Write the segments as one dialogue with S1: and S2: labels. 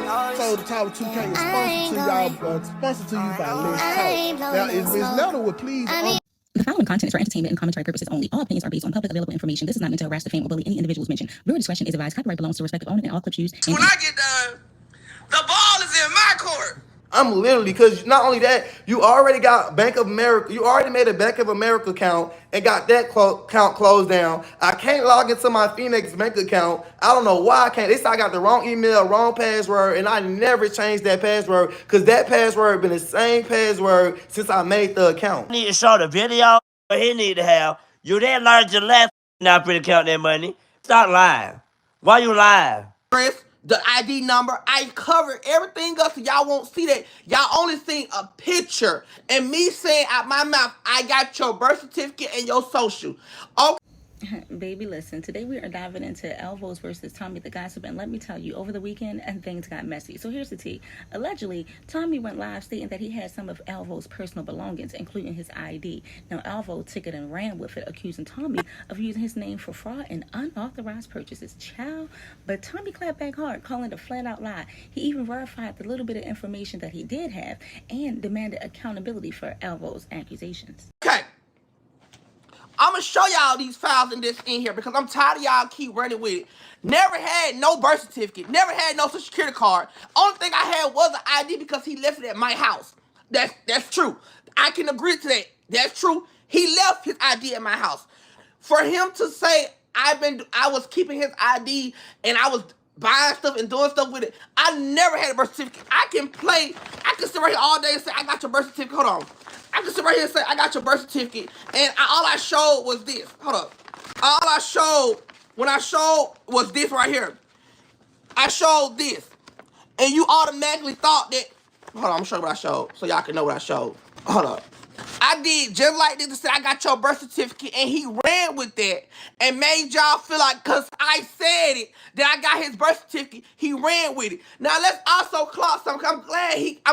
S1: So the Tower 2K is sponsored to you by Let's Talk. Now, if Ms. Nettle would please...
S2: The following content is for entertainment and commentary purposes only. All opinions are based on public available information. This is not meant to harass, defame, or bully any individuals mentioned. Viewer discretion is advised. Copyright belongs to respective owner, and all clips used.
S3: When I get done, the ball is in my court.
S4: I'm literally, because not only that, you already got Bank of America, you already made a Bank of America account and got that account closed down. I can't log into my Phoenix bank account. I don't know why I can't. They said I got the wrong email, wrong password, and I never changed that password because that password been the same password since I made the account.
S5: I need to show the video he need to have. You didn't learn your lesson, not pretty count that money. Stop lying. Why you lying?
S3: Chris, the ID number, I covered everything up so y'all won't see that. Y'all only seen a picture and me saying out my mouth, I got your birth certificate and your social. Okay.
S2: Baby, listen, today we are diving into Alvo's versus Tommy the Gossip, and let me tell you, over the weekend, things got messy. So here's the tea. Allegedly, Tommy went live stating that he had some of Alvo's personal belongings, including his ID. Now, Alvo took it and ran with it, accusing Tommy of using his name for fraud and unauthorized purchases. Child. But Tommy clapped back hard, calling it a flat-out lie. He even verified the little bit of information that he did have and demanded accountability for Alvo's accusations.
S3: Okay. I'm going to show y'all these files in here because I'm tired of y'all keep running with it. Never had no birth certificate. Never had no social security card. Only thing I had was an ID because he left it at my house. That's true. I can agree to that. That's true. He left his ID at my house. For him to say I was keeping his ID and I was buying stuff and doing stuff with it, I never had a birth certificate. I can sit right here all day and say, I got your birth certificate. Hold on. I can sit right here and say, I got your birth certificate. And all I showed was this. Hold up. All I showed, when I showed, was this right here. I showed this. And you automatically thought that, hold on, I'm showing what I showed so y'all can know what I showed. Hold up. I did just like this and said, I got your birth certificate, and he ran with that and made y'all feel like, because I said it, that I got his birth certificate, he ran with it. Now, let's also clock something. I'm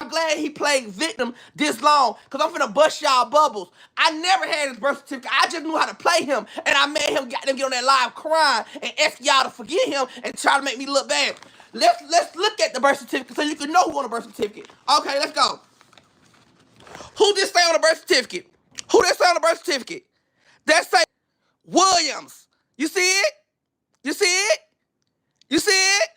S3: glad he played victim this long, because I'm finna bust y'all bubbles. I never had his birth certificate. I just knew how to play him, and I made him get on that live crying and ask y'all to forget him and try to make me look bad. Let's look at the birth certificate so you can know who on the birth certificate. Okay, let's go. Who did say on the birth certificate? Who did say on the birth certificate? That say Williams. You see it? You see it? You see it?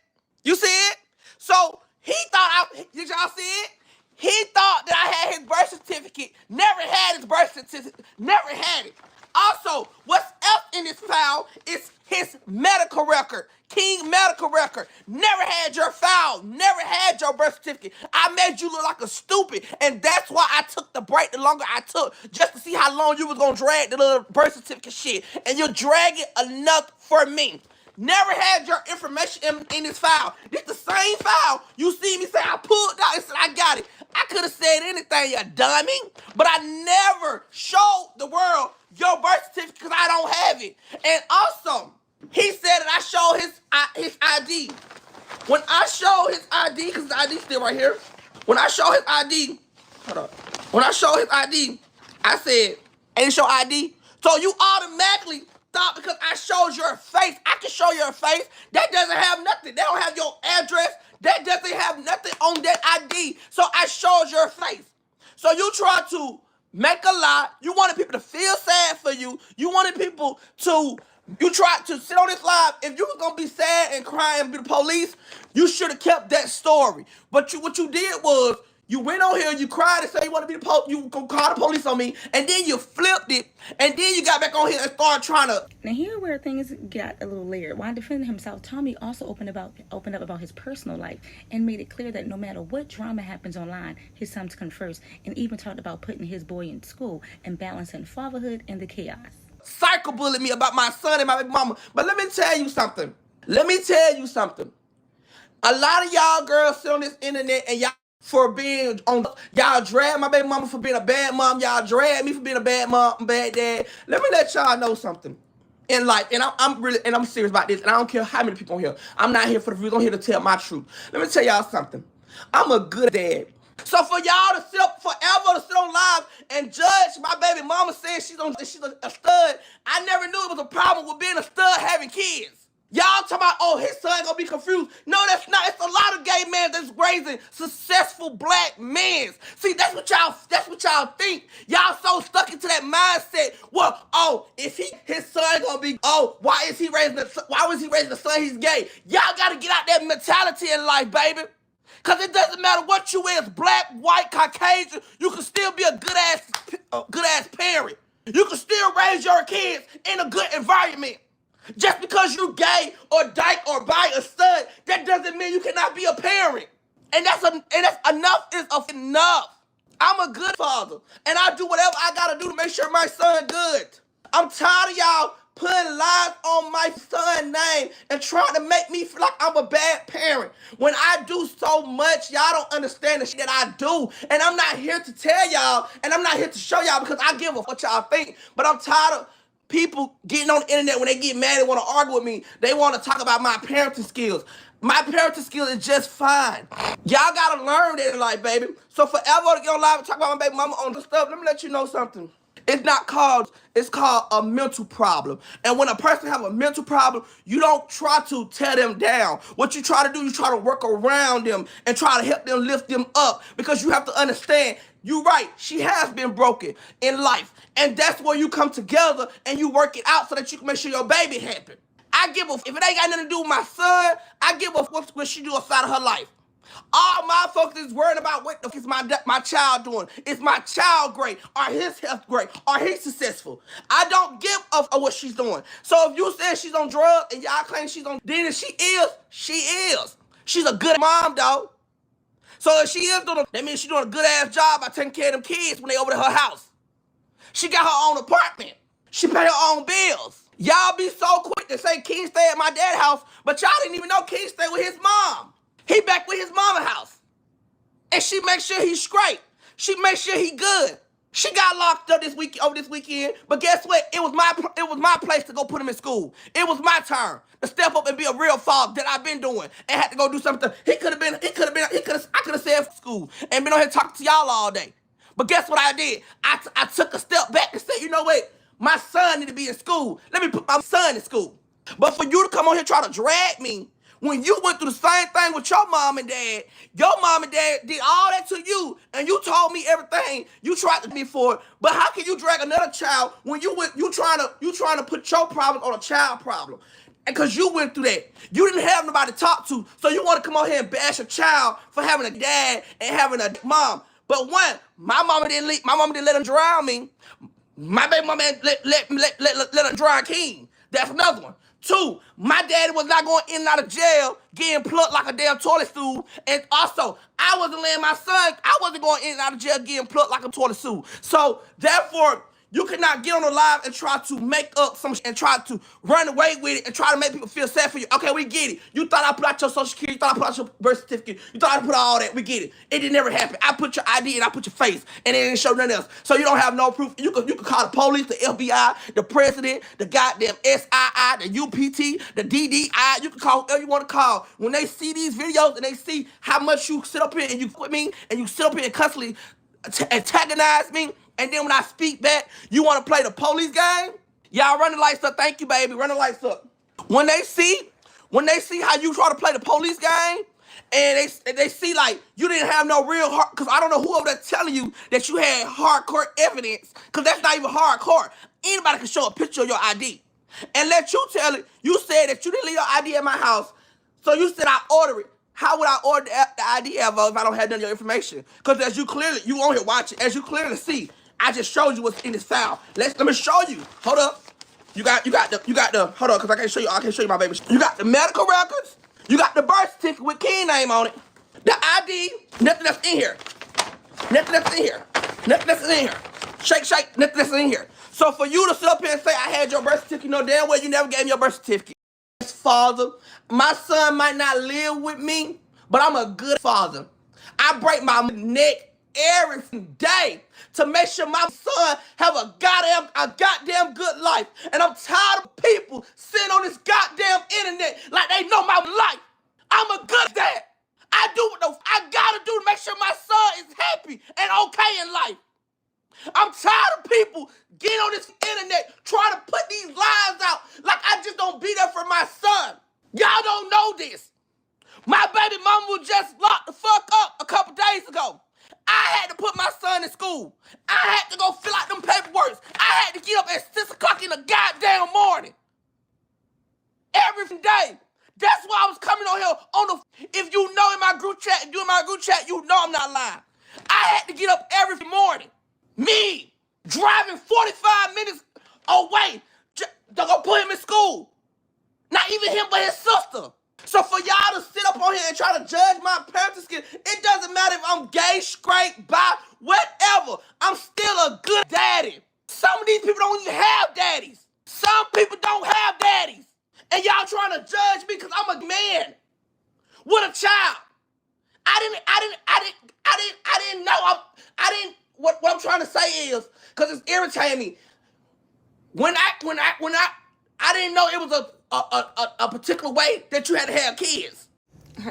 S3: You see it? So he thought did y'all see it? He thought that I had his birth certificate. Never had his birth certificate. Never had it. Also, what's else in this file is his medical record. King medical record. Never had your file. Never had your birth certificate. I made you look like a stupid. And that's why I took the break the longer I took. Just to see how long you was going to drag the little birth certificate shit. And you'll drag it enough for me. Never had your information in this file. This the same file you see me say I pulled out and said I got it. I could have said anything, you dummy. But I never showed the world your birth certificate because I don't have it. And also, he said that I showed his ID. When I showed his ID, because the ID's still right here. When I showed his ID, hold up. When I showed his ID, I said, ain't it your ID? So you automatically thought because I showed your face, I can show your face. That doesn't have nothing. They don't have your address. That doesn't have nothing on that ID. So I showed your face. So you tried to make a lie. You wanted people to feel sad for you. You wanted people to, you tried to sit on this live. If you were going to be sad and crying and be the police, you should have kept that story. But what you did was, you went on here, you cried and said you want to be the you call the police on me, and then you flipped it, and then you got back on here and started trying to.
S2: Now here where things got a little layered. While defending himself, Tommy also opened up about his personal life and made it clear that no matter what drama happens online, his sons come first, and even talked about putting his boy in school and balancing fatherhood and the chaos.
S3: Psycho bullied me about my son and my baby mama. But let me tell you something. Let me tell you something. A lot of y'all girls sit on this internet and y'all for being on, y'all drag my baby mama for being a bad mom. Y'all drag me for being a bad mom, bad dad. Let me let y'all know something in life, and I'm serious about this, and I don't care how many people on here. I'm not here for the views. I'm here to tell my truth. Let me tell y'all something. I'm a good dad. So for y'all to sit up forever to sit on live and judge my baby mama saying she's a stud, I never knew it was a problem with being a stud having kids. Y'all talking about, oh, his son gonna be confused. No, that's not. It's a lot of gay same man that's raising successful black men. See, that's what y'all think. Y'all so stuck into that mindset. Well, if his son gonna be, why was he raising the son he's gay? Y'all gotta get out that mentality in life, baby. Cause it doesn't matter what you is, black, white, Caucasian, you can still be a good ass parent. You can still raise your kids in a good environment. Just because you gay or dyke or bi or stud, that doesn't mean you cannot be a parent. And that's enough is enough. I'm a good father, and I do whatever I gotta do to make sure my son good. I'm tired of y'all putting lies on my son's name and trying to make me feel like I'm a bad parent. When I do so much, y'all don't understand the shit that I do. And I'm not here to tell y'all, and I'm not here to show y'all because I give a fuck what y'all think. But I'm tired of people getting on the internet when they get mad and want to argue with me. They want to talk about my parenting skills. My parenting skills is just fine. Y'all gotta learn that in life, baby. So for Alvo to get on live and talk about my baby mama on the stuff, let me let you know something. It's called a mental problem. And when a person have a mental problem, you don't try to tear them down. What you try to do, you try to work around them and try to help them lift them up. Because you have to understand, you're right, she has been broken in life. And that's where you come together and you work it out so that you can make sure your baby happy. I give a if it ain't got nothing to do with my son, I give a fuck what she do outside of her life. All my focus is worrying about what the fuck is my child doing. Is my child great? Are his health great? Are he successful? I don't give a fuck what she's doing. So if you say she's on drugs and y'all claim she's on, then if she is. She's a good mom, dog. So if she is doing, that means she's doing a good ass job by taking care of them kids when they over to her house. She got her own apartment. She pay her own bills. Y'all be so quick to say King stay at my dad's house, but y'all didn't even know King stay with his mom. He back with his mama's house. And she makes sure he's straight. She makes sure he good. She got locked up over this weekend, but guess what? It was my place to go put him in school. It was my turn to step up and be a real father that I've been doing and had to go do something. I could have said school and been on here talking to y'all all day. But guess what I did? I took a step back and said, you know what? My son need to be in school. Let me put my son in school. But for you to come on here try to drag me when you went through the same thing with your mom and dad, your mom and dad did all that to you, and you told me everything you tried to be for. But how can you drag another child when you trying to put your problems on a child problem? And because you went through that, you didn't have nobody to talk to, so you want to come on here and bash a child for having a dad and having a mom. But one, my mama didn't let him drown me. My baby mama let him drown King. That's another one. Two, my daddy was not going in and out of jail getting plucked like a damn toilet stool. And also, I wasn't going in and out of jail getting plucked like a toilet stool. So, therefore, you cannot get on the live and try to make up some and try to run away with it and try to make people feel sad for you. Okay, we get it. You thought I put out your social security. You thought I put out your birth certificate. You thought I put out all that. We get it. It didn't never happen. I put your ID and I put your face and it didn't show nothing else. So you don't have no proof. You could call the police, the FBI, the president, the goddamn SII, the UPT, the DDI. You can call whoever you want to call. When they see these videos and they see how much you sit up here and you quit me and you sit up here and constantly antagonize me, and then when I speak back, you want to play the police game? Y'all run the lights up. Thank you, baby. Run the lights up. When they see how you try to play the police game, and they see like you didn't have no real heart, because I don't know who over there telling you that you had hardcore evidence, because that's not even hardcore. Anybody can show a picture of your ID. And let you tell it, you said that you didn't leave your ID at my house, so you said I order it. How would I order the ID, Alvo, if I don't have none of your information? Because you on here watching, as you clearly see, I just showed you what's in this file. Let me show you. Hold up. You got the hold on, because I can't show you my baby. You got the medical records. You got the birth certificate with King name on it. The ID, nothing that's in here. Nothing that's in here. Nothing that's in here. Shake, nothing that's in here. So for you to sit up here and say I had your birth certificate, no damn well you never gave me your birth certificate. Father, my son might not live with me, but I'm a good father. I break my neck every day to make sure my son have a goddamn good life. And I'm tired of people sitting on this goddamn internet like they know my life. I'm a good dad. I do what I gotta do to make sure my son is happy and okay in life. I'm tired of people getting on this internet trying to put these lies out like I just don't be there for my son. Y'all don't know this. My baby mama was just locked the fuck up a couple days ago. I had to put my son in school. I had to go fill out them paperwork. I had to get up at 6 o'clock in the goddamn morning. Every day. That's why I was coming on here on the... If you know in my group chat, if you in my group chat, you know I'm not lying. I had to get up every morning. Me, driving 45 minutes away to go put him in school. Not even him, but his sister. So for y'all to sit up on here and try to judge my parenting skills, it doesn't matter if I'm gay, straight, bi, whatever. I'm still a good daddy. Some of these people don't even have daddies. Some people don't have daddies. And y'all trying to judge me because I'm a man with a child. I didn't know. What I'm trying to say is, because it's irritating me. When I didn't know it was a particular way that you had to have kids.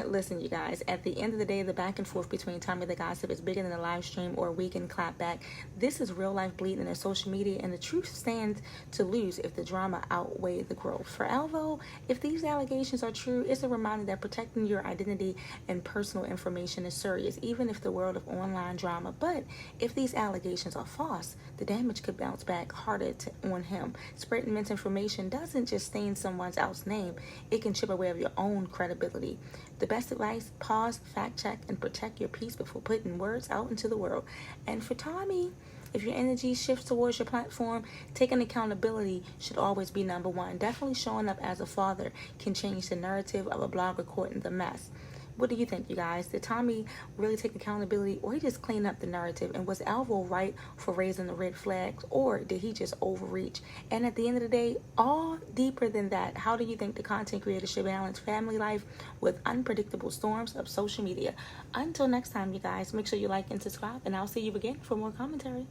S2: Listen, you guys, at the end of the day, the back and forth between Tommy the Gossip is bigger than a live stream or a weekend clapback. This is real life bleeding in social media, and the truth stands to lose if the drama outweighs the growth. For Alvo, if these allegations are true, it's a reminder that protecting your identity and personal information is serious, even if the world of online drama. But if these allegations are false, the damage could bounce back harder on him. Spreading misinformation doesn't just stain someone else's name, it can chip away at your own credibility. The best advice, pause, fact check, and protect your peace before putting words out into the world. And for Tommy, if your energy shifts towards your platform, taking accountability should always be number one. Definitely showing up as a father can change the narrative of a blogger caught in the mess. What do you think, you guys? Did Tommy really take accountability, or he just cleaned up the narrative? And was Alvo right for raising the red flags, or did he just overreach? And at the end of the day, all deeper than that, how do you think the content creator should balance family life with unpredictable storms of social media? Until next time, you guys, make sure you like and subscribe, and I'll see you again for more commentary.